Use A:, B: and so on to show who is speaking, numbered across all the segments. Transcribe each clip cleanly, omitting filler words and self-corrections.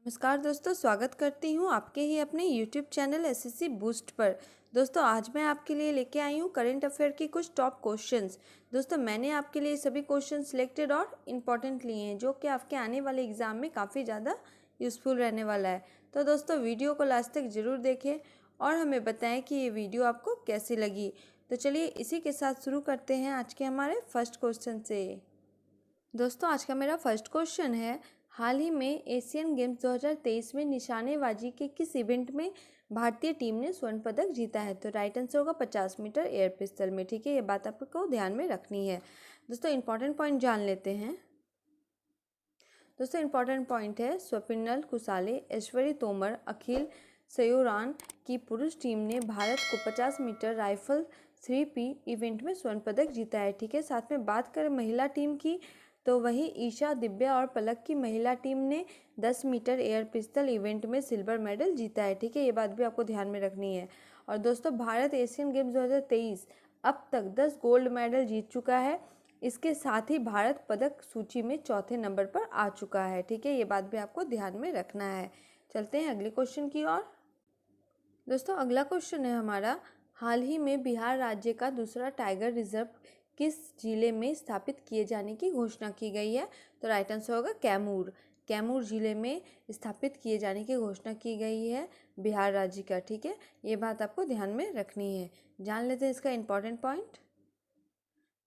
A: नमस्कार दोस्तों, स्वागत करती हूँ आपके ही अपने YouTube चैनल एसएससी बूस्ट पर। दोस्तों आज मैं आपके लिए लेके आई हूँ करंट अफेयर की कुछ टॉप क्वेश्चंस। दोस्तों मैंने आपके लिए सभी क्वेश्चन सिलेक्टेड और इम्पॉर्टेंट लिए हैं जो कि आपके आने वाले एग्ज़ाम में काफ़ी ज़्यादा यूज़फुल रहने वाला है। तो दोस्तों वीडियो को लास्ट तक ज़रूर देखें और हमें बताएँ कि ये वीडियो आपको कैसी लगी। तो चलिए इसी के साथ शुरू करते हैं आज के हमारे फर्स्ट क्वेश्चन से। दोस्तों आज का मेरा फर्स्ट क्वेश्चन है, हाल ही में एशियन गेम्स 2023 में निशानेबाजी के किस इवेंट में भारतीय टीम ने स्वर्ण पदक जीता है? तो राइट आंसर होगा 50 मीटर एयर पिस्टल में। ठीक है, ये बात आपको ध्यान में रखनी है। दोस्तों इंपॉर्टेंट पॉइंट जान लेते हैं। दोस्तों इंपॉर्टेंट पॉइंट है, स्वप्निल कुसाले, ऐश्वर्य तोमर, अखिल सयोरान की पुरुष टीम ने भारत को 50 मीटर राइफल 3P इवेंट में स्वर्ण पदक जीता है। ठीक है, साथ में बात करें महिला टीम की तो वही ईशा, दिव्या और पलक की महिला टीम ने 10 मीटर एयर पिस्टल इवेंट में सिल्वर मेडल जीता है। ठीक है, ये बात भी आपको ध्यान में रखनी है। और दोस्तों भारत एशियन गेम्स 2023 अब तक 10 गोल्ड मेडल जीत चुका है। इसके साथ ही भारत पदक सूची में चौथे नंबर पर आ चुका है। ठीक है, ये बात भी आपको ध्यान में रखना है। चलते हैं अगले क्वेश्चन की ओर। दोस्तों अगला क्वेश्चन है हमारा, हाल ही में बिहार राज्य का दूसरा टाइगर रिजर्व किस जिले में स्थापित किए जाने की घोषणा की गई है? तो राइट आंसर होगा कैमूर। कैमूर जिले में स्थापित किए जाने की घोषणा की गई है बिहार राज्य का। ठीक है, ये बात आपको ध्यान में रखनी है। जान लेते हैं इसका इंपॉर्टेंट पॉइंट।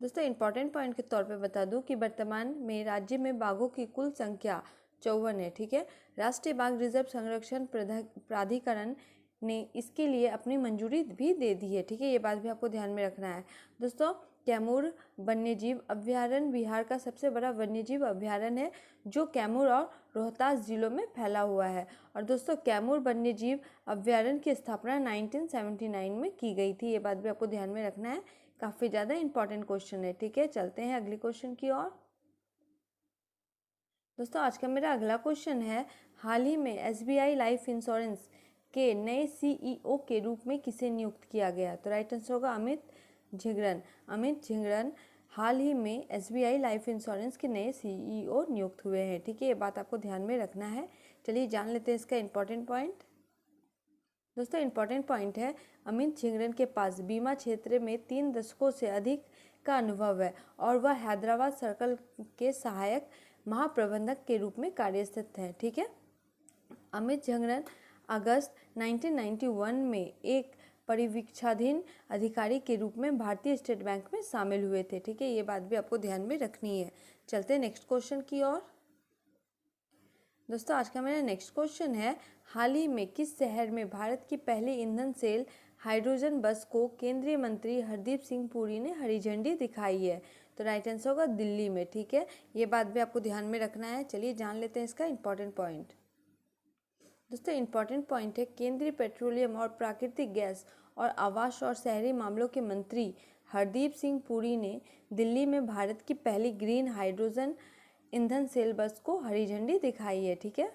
A: दोस्तों इंपॉर्टेंट पॉइंट के तौर पे बता दूं कि वर्तमान में राज्य में बाघों की कुल संख्या 54 है। ठीक है, राष्ट्रीय बाघ रिजर्व संरक्षण प्राधिकरण ने इसके लिए अपनी मंजूरी भी दे दी है। ठीक है, ये बात भी आपको ध्यान में रखना है। दोस्तों कैमूर वन्यजीव अभ्यारण्य बिहार का सबसे बड़ा वन्यजीव अभ्यारण्य है जो कैमूर और रोहतास जिलों में फैला हुआ है। और दोस्तों कैमूर वन्यजीव अभ्यारण्य की स्थापना 1979 में की गई थी। ये बात भी आपको ध्यान में रखना है, काफ़ी ज़्यादा इंपॉर्टेंट क्वेश्चन है। ठीक है, चलते हैं अगले क्वेश्चन की ओर। दोस्तों आज का मेरा अगला क्वेश्चन है, हाल ही में SBI लाइफ इंश्योरेंस के नए CEO के रूप में किसे नियुक्त किया गया? तो राइट आंसर होगा अमित झिंगरन। अमित झिंगरन हाल ही में SBI लाइफ इंश्योरेंस के नए CEO नियुक्त हुए हैं। ठीक है, ये बात आपको ध्यान में रखना है। चलिए जान लेते हैं इसका इंपॉर्टेंट पॉइंट। दोस्तों इंपॉर्टेंट पॉइंट है, अमित झिंगरन के पास बीमा क्षेत्र में 3 दशकों से अधिक का अनुभव है और वह हैदराबाद सर्कल के सहायक महाप्रबंधक के रूप में कार्यरत हैं। ठीक है, अमित झिंगरन अगस्त 1991 में एक परिवीक्षाधीन अधिकारी के रूप में भारतीय स्टेट बैंक में शामिल हुए थे। ठीक है, ये बात भी आपको ध्यान में रखनी है। चलते हैं नेक्स्ट क्वेश्चन की ओर। दोस्तों आज का मेरा नेक्स्ट क्वेश्चन है, हाल ही में किस शहर में भारत की पहली ईंधन सेल हाइड्रोजन बस को केंद्रीय मंत्री हरदीप सिंह पुरी ने हरी झंडी दिखाई है? तो राइट आंसर होगा दिल्ली में। ठीक है, ये बात भी आपको ध्यान में रखना है। चलिए जान लेते हैं इसका इंपॉर्टेंट पॉइंट। दोस्तों इंपॉर्टेंट पॉइंट है, केंद्रीय पेट्रोलियम और प्राकृतिक गैस और आवास और शहरी मामलों के मंत्री हरदीप सिंह पुरी ने दिल्ली में भारत की पहली ग्रीन हाइड्रोजन ईंधन सेल बस को हरी झंडी दिखाई है। ठीक है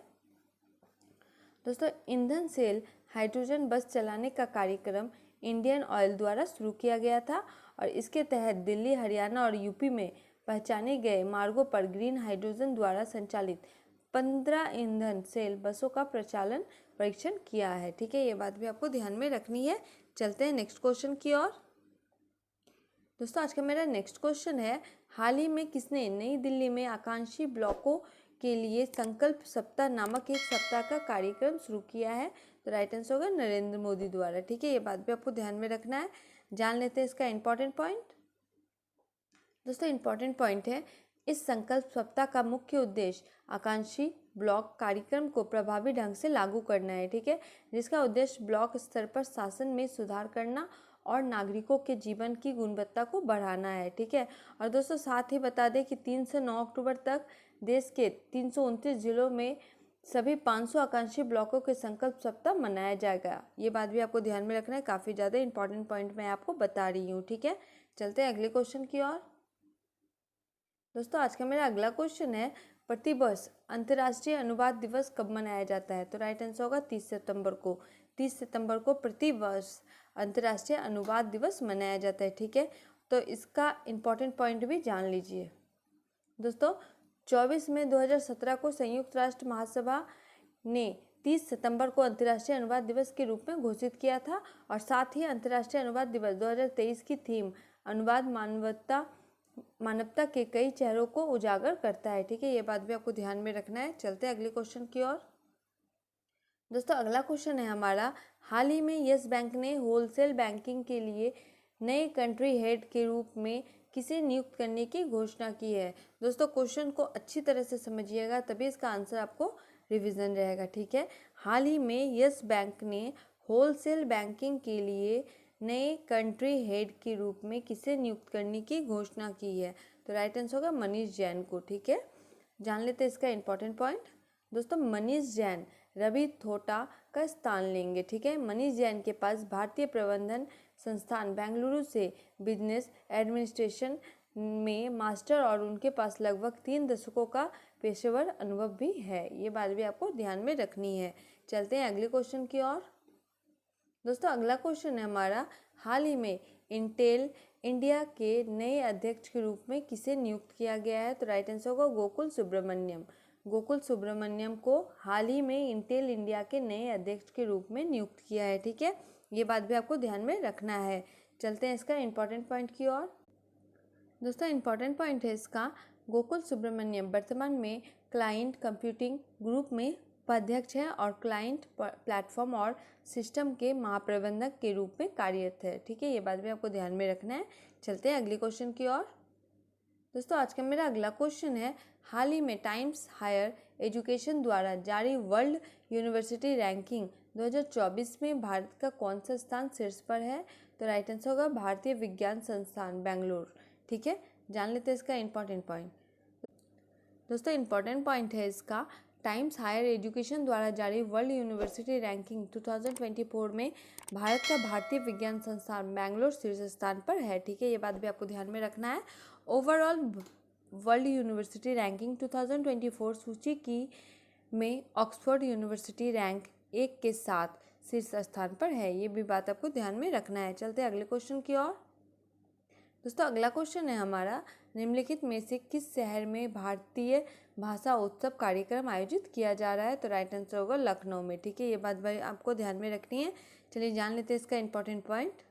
A: दोस्तों, ईंधन सेल हाइड्रोजन बस चलाने का कार्यक्रम इंडियन ऑयल द्वारा शुरू किया गया था और इसके तहत दिल्ली, हरियाणा और यूपी में पहचाने गए मार्गों पर ग्रीन हाइड्रोजन द्वारा संचालित 15 ईंधन सेल बसों का परीक्षण किया है। ठीक है, ये बात भी आपको ध्यान में रखनी है। चलते हैं नेक्स्ट क्वेश्चन की ओर। दोस्तों आज का मेरा नेक्स्ट क्वेश्चन है, हाल ही में किसने नई दिल्ली में आकांक्षी ब्लॉकों के लिए संकल्प सप्ताह नामक एक सप्ताह का कार्यक्रम शुरू किया है? तो राइट आंसर होगा नरेंद्र मोदी द्वारा। ठीक है, ये बात भी आपको ध्यान में रखना है। जान लेते हैं इसका इंपॉर्टेंट पॉइंट। दोस्तों इंपॉर्टेंट पॉइंट है, इस संकल्प सप्ताह का मुख्य उद्देश्य आकांक्षी ब्लॉक कार्यक्रम को प्रभावी ढंग से लागू करना है। ठीक है, जिसका उद्देश्य ब्लॉक स्तर पर शासन में सुधार करना और नागरिकों के जीवन की गुणवत्ता को बढ़ाना है। ठीक है, और दोस्तों साथ ही बता दें कि 3 से 9 अक्टूबर तक देश के 329 जिलों में सभी 500 आकांक्षी ब्लॉकों के संकल्प सप्ताह मनाया जाएगा। ये बात भी आपको ध्यान में रखना है, काफ़ी ज़्यादा इंपॉर्टेंट पॉइंट मैं आपको बता रही हूँ। ठीक है, चलते हैं अगले क्वेश्चन की ओर। दोस्तों आज का मेरा अगला क्वेश्चन है, प्रतिवर्ष अंतर्राष्ट्रीय अनुवाद दिवस कब मनाया जाता है? तो राइट आंसर होगा 30 सितंबर को। 30 सितंबर को प्रतिवर्ष अंतर्राष्ट्रीय अनुवाद दिवस मनाया जाता है। ठीक है, तो इसका इम्पॉर्टेंट पॉइंट भी जान लीजिए। दोस्तों 24 मई 2017 को संयुक्त राष्ट्र महासभा ने 30 सितंबर को अंतर्राष्ट्रीय अनुवाद दिवस के रूप में घोषित किया था और साथ ही अंतर्राष्ट्रीय अनुवाद दिवस 2023 की थीम अनुवाद मानवता के कई चेहरों को उजागर करता है। ठीक है, ये बात भी आपको ध्यान में रखना है। चलते हैं अगले क्वेश्चन की ओर। दोस्तों अगला क्वेश्चन है हमारा, हाल ही में यस बैंक ने होलसेल बैंकिंग के लिए नए कंट्री हेड के रूप में किसे नियुक्त करने की घोषणा की है। दोस्तों क्वेश्चन को अच्छी तरह से समझिएगा, तभी इसका आंसर आपको रिवीजन रहेगा। ठीक है, हाल ही में यस बैंक ने होलसेल बैंकिंग के लिए नए कंट्री हेड के रूप में किसे नियुक्त करने की घोषणा की है। तो राइट आंसर होगा मनीष जैन को। ठीक है, जान लेते हैं इसका इंपॉर्टेंट पॉइंट। दोस्तों मनीष जैन रवि थोटा का स्थान लेंगे। ठीक है, मनीष जैन के पास भारतीय प्रबंधन संस्थान बेंगलुरु से बिजनेस एडमिनिस्ट्रेशन में मास्टर और उनके पास लगभग 3 दशकों का पेशेवर अनुभव भी है। ये बात भी आपको ध्यान में रखनी है। चलते हैं अगले क्वेश्चन की ओर। दोस्तों अगला क्वेश्चन है हमारा, हाल ही में इंटेल इंडिया के नए अध्यक्ष के रूप में किसे नियुक्त किया गया है। तो राइट आंसर होगा गोकुल सुब्रमण्यम। गोकुल सुब्रमण्यम को हाल ही में इंटेल इंडिया के नए अध्यक्ष के रूप में नियुक्त किया है। ठीक है, ये बात भी आपको ध्यान में रखना है। चलते हैं इसका इंपॉर्टेंट पॉइंट की ओर। दोस्तों इंपॉर्टेंट पॉइंट है इसका, गोकुल सुब्रमण्यम वर्तमान में क्लाइंट कंप्यूटिंग ग्रुप में उपाध्यक्ष है और क्लाइंट प्लेटफॉर्म और सिस्टम के महाप्रबंधक के रूप में कार्यरत है। ठीक है, ये बात भी आपको ध्यान में रखना है। चलते हैं अगले क्वेश्चन की ओर। दोस्तों आज का मेरा अगला क्वेश्चन है, हाल ही में टाइम्स हायर एजुकेशन द्वारा जारी वर्ल्ड यूनिवर्सिटी रैंकिंग 2024 में भारत का कौन सा स्थान शीर्ष पर है। तो राइट आंसर होगा भारतीय विज्ञान संस्थान बेंगलोर। ठीक है, जान लेते हैं इसका इंपॉर्टेंट पॉइंट। दोस्तों इंपॉर्टेंट पॉइंट है इसका, टाइम्स हायर एजुकेशन द्वारा जारी वर्ल्ड यूनिवर्सिटी रैंकिंग 2024 में भारत का भारतीय विज्ञान संस्थान बेंगलोर शीर्ष स्थान पर है। ठीक है, ये बात भी आपको ध्यान में रखना है। ओवरऑल वर्ल्ड यूनिवर्सिटी रैंकिंग 2024 सूची की में ऑक्सफोर्ड यूनिवर्सिटी रैंक 1 के साथ शीर्ष स्थान पर है। ये भी बात आपको ध्यान में रखना है। चलते हैं अगले क्वेश्चन की ओर। दोस्तों अगला क्वेश्चन है हमारा, निम्नलिखित में से किस शहर में भारतीय भाषा उत्सव कार्यक्रम आयोजित किया जा रहा है। तो राइट आंसर होगा लखनऊ में। ठीक है, ये बात भाई आपको ध्यान में रखनी है। चलिए जान लेते हैं इसका इंपॉर्टेंट पॉइंट।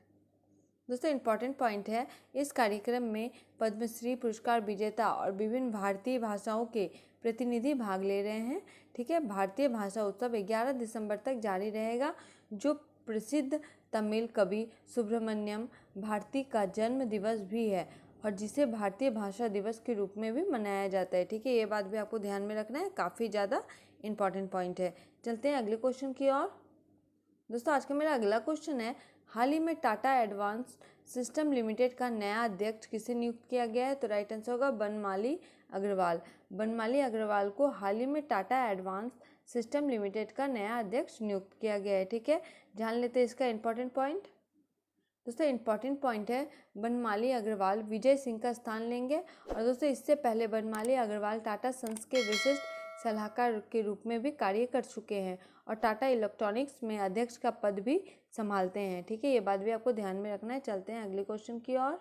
A: दोस्तों इंपॉर्टेंट पॉइंट है, इस कार्यक्रम में पद्मश्री पुरस्कार विजेता और विभिन्न भारतीय भाषाओं के प्रतिनिधि भाग ले रहे हैं। ठीक है, भारतीय भाषा उत्सव 11 दिसंबर तक जारी रहेगा, जो प्रसिद्ध तमिल कवि सुब्रमण्यम भारती का जन्म दिवस भी है और जिसे भारतीय भाषा दिवस के रूप में भी मनाया जाता है। ठीक है, ये बात भी आपको ध्यान में रखना है, काफ़ी ज़्यादा इंपॉर्टेंट पॉइंट है। चलते हैं अगले क्वेश्चन की ओर। दोस्तों आज का मेरा अगला क्वेश्चन है, हाल ही में टाटा एडवांस सिस्टम लिमिटेड का नया अध्यक्ष किसे नियुक्त किया गया है। तो राइट आंसर होगा बनमाली अग्रवाल। बनमाली अग्रवाल को हाल ही में टाटा एडवांस सिस्टम लिमिटेड का नया अध्यक्ष नियुक्त किया गया है। ठीक है, जान लेते हैं इसका इंपॉर्टेंट पॉइंट। दोस्तों इंपॉर्टेंट पॉइंट है, बनमाली अग्रवाल विजय सिंह का स्थान लेंगे और दोस्तों इससे पहले बनमाली अग्रवाल टाटा सन्स के विशिष्ट सलाहकार के रूप में भी कार्य कर चुके हैं और टाटा इलेक्ट्रॉनिक्स में अध्यक्ष का पद भी संभालते हैं। ठीक है, ये बात भी आपको ध्यान में रखना है। चलते हैं अगले क्वेश्चन की ओर।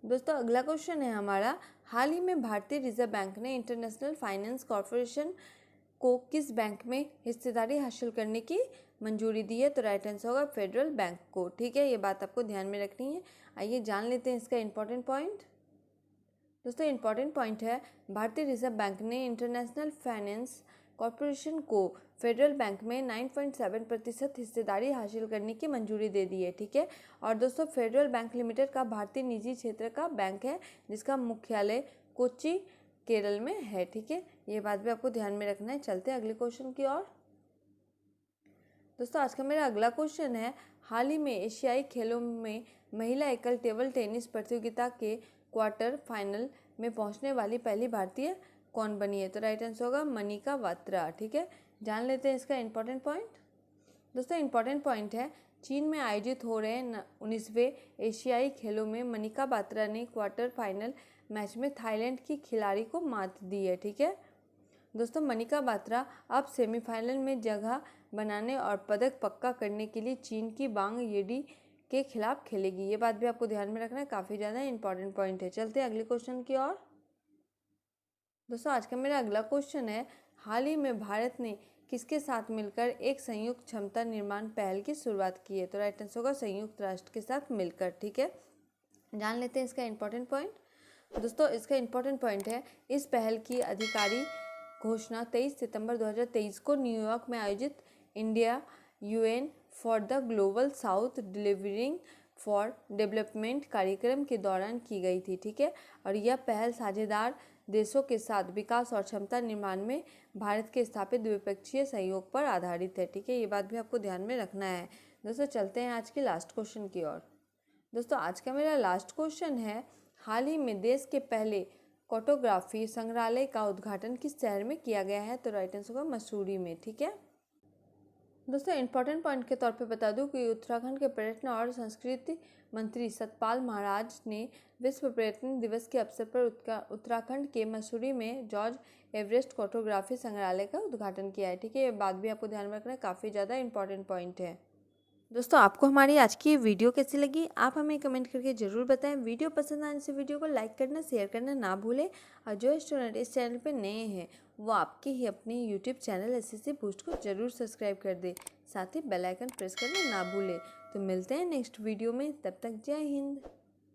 A: दोस्तों अगला क्वेश्चन है हमारा, हाल ही में भारतीय रिजर्व बैंक ने इंटरनेशनल फाइनेंस कॉरपोरेशन को किस बैंक में हिस्सेदारी हासिल करने की मंजूरी दी है। तो राइट आंसर होगा फेडरल बैंक को। ठीक है, ये बात आपको ध्यान में रखनी है। आइए जान लेते हैं इसका इंपॉर्टेंट पॉइंट। दोस्तों इंपॉर्टेंट पॉइंट है, भारतीय रिजर्व बैंक ने इंटरनेशनल फाइनेंस कॉरपोरेशन को फेडरल बैंक में 9.7% हिस्सेदारी हासिल करने की मंजूरी दे दी है। ठीक है, और दोस्तों फेडरल बैंक लिमिटेड का भारतीय निजी क्षेत्र का बैंक है, जिसका मुख्यालय कोच्चि केरल में है। ठीक है, ये बात भी आपको ध्यान में रखना है। चलते हैं अगले क्वेश्चन की ओर। दोस्तों आज का मेरा अगला क्वेश्चन है, हाल ही में एशियाई खेलों में महिला एकल टेबल टेनिस प्रतियोगिता के क्वार्टर फाइनल में पहुंचने वाली पहली भारतीय कौन बनी है। तो राइट आंसर होगा मनिका बात्रा। ठीक है, जान लेते हैं इसका इंपॉर्टेंट पॉइंट। दोस्तों इंपॉर्टेंट पॉइंट है, चीन में आयोजित हो रहे 19वें एशियाई खेलों में मनिका बात्रा ने क्वार्टर फाइनल मैच में थाईलैंड की खिलाड़ी को मात दी है। ठीक है दोस्तों, मनिका बात्रा अब सेमीफाइनल में जगह बनाने और पदक पक्का करने के लिए चीन की बांग येडी के खिलाफ खेलेगी। ये बात भी आपको ध्यान में रखना है, काफ़ी ज़्यादा इंपॉर्टेंट पॉइंट है। चलते हैं अगले क्वेश्चन की ओर। दोस्तों आज का मेरा अगला क्वेश्चन है, हाल ही में भारत ने किसके साथ मिलकर एक संयुक्त क्षमता निर्माण पहल की शुरुआत की है? तो राइट आंसर होगा संयुक्त राष्ट्र के साथ मिलकर। ठीक है, जान लेते हैं इसका इंपॉर्टेंट पॉइंट। दोस्तों इसका इंपॉर्टेंट पॉइंट है, इस पहल की आधिकारिक घोषणा 23 सितंबर 2023 को न्यूयॉर्क में आयोजित India UN for the global south delivering for development कार्यक्रम के दौरान की गई थी। ठीक है, और यह पहल साझेदार देशों के साथ विकास और क्षमता निर्माण में भारत के स्थापित द्विपक्षीय सहयोग पर आधारित है। ठीक है, ये बात भी आपको ध्यान में रखना है। दोस्तों चलते हैं आज के लास्ट क्वेश्चन की ओर। दोस्तों आज का मेरा लास्ट क्वेश्चन है, हाल ही में देश के पहले फोटोग्राफी संग्रहालय का उद्घाटन किस शहर में किया गया है? तो राइट आंसर होगा मसूरी में। ठीक है दोस्तों, इंपॉर्टेंट पॉइंट के तौर पे बता दूं कि उत्तराखंड के पर्यटन और संस्कृति मंत्री सतपाल महाराज ने विश्व पर्यटन दिवस के अवसर पर उत्तराखंड के मसूरी में जॉर्ज एवरेस्ट फोटोग्राफी संग्रहालय का उद्घाटन किया है। ठीक है, ये बात भी आपको ध्यान में रखना है, काफ़ी ज़्यादा इंपॉर्टेंट पॉइंट है। दोस्तों आपको हमारी आज की वीडियो कैसी लगी आप हमें कमेंट करके ज़रूर बताएं। वीडियो पसंद आने से वीडियो को लाइक करना, शेयर करना ना भूलें। और जो स्टूडेंट इस चैनल पर नए हैं वो आपके ही अपने यूट्यूब चैनल एसएससी बूस्ट को ज़रूर सब्सक्राइब कर दें, साथ ही बेल आइकन प्रेस करना ना भूलें। तो मिलते हैं नेक्स्ट वीडियो में, तब तक जय हिंद।